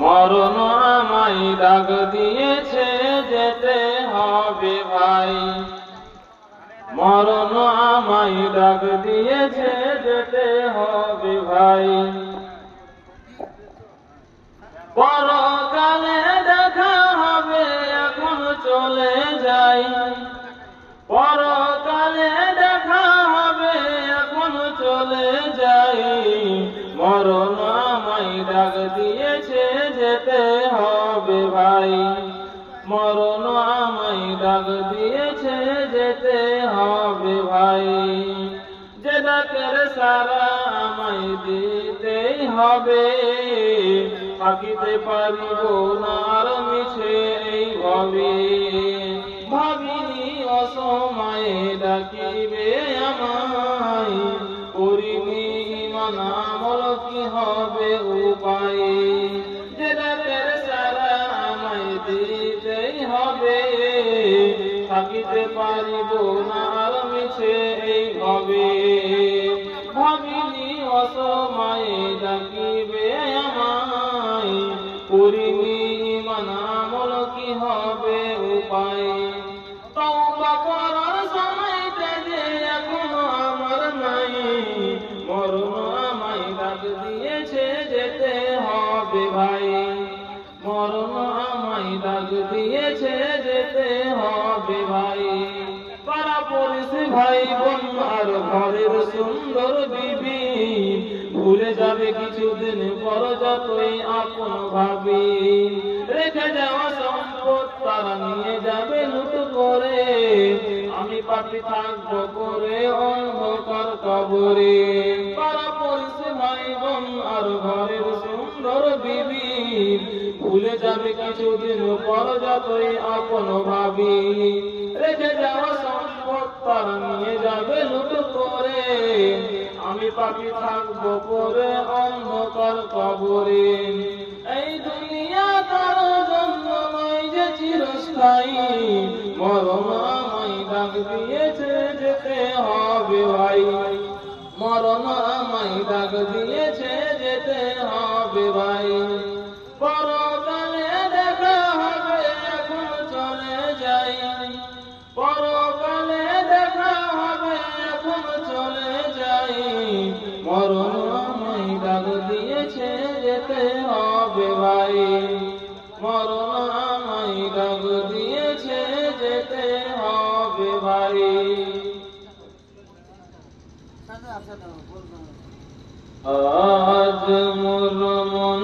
মরণ আমায় ডাক দিয়েছে যেতে হবে ভাই, মরণ আমায় ডাক দিয়েছে যেতে হবে ভাই। পরকালে দেখা হবে এখন চলে যাই, পরকালে দেখা হবে এখন চলে যাই। মরণ আমায় ডাক দিয়েছে যেতে হবে ভাই, মরণ আমায় ডাক দিয়েছে যেতে হবে ভাই। যে ডাকের সারা আমায় দিতেই হবে, থাকিতে পারিব না আর মিছে এই ভবে। ভাবিনি অসময়ে ডাকিবে আমায়, করিনি ঈমান আমল কি হবে উপায়। যে ডাকের সারা আমায় দিতেই হবে, থাকিতে পারিব না আর মিছে এই ভবে। ভাবিনি অসময়ে ডাকিবে আমায়, করিনি ঈমান আমল কি হবে উপায়। তওবা করার সময়টা যে এখনো আমার নাই, মরণ আমায় ডাক দিয়েছে যেতে হবে ভাই, মরণ আমায় ডাক দিয়েছে যেতে হবে ভাই। পাড়া পড়শি ভাই বোন আর ঘরের সুন্দর বিবি, ভুলে যাবে কিছুদিন পর যতই আপন ভাবি। রেখে যাওয়া সম্পদ তারা নিয়ে যাবে লুট করে, আমি পাপী থাকবো করে অন্ধকার কবরে। পাড়া পড়শি ভাই বোন আর ঘরের সুন্দর বিবি, ভুলে যাবে কিছুদিন পর যতই আপন ভাবি। রেখে যাওয়া সম্পদ তারা নিয়ে যাবে লুট করে, আমি পাপী থাকবো পরে অন্ধকার কবরে। এই দুনিয়া কারো জন্য নয় যে চিরস্থায়ী, মরণ আমায় ডাক দিয়েছে যেতে হবে ভাই, মরণ আমায় ডাক দিয়েছে যেতে হবে ভাই। পরকালে দেখা হবে এখন চলে যাই, পরকালে দেখা হবে এখন চলে যাই। মরণ আমায় ডাক দিয়েছে যেতে হবে ভাই, মরণ আমায় ডাক দিয়েছে যেতে হবে ভাই। আজ মোর মন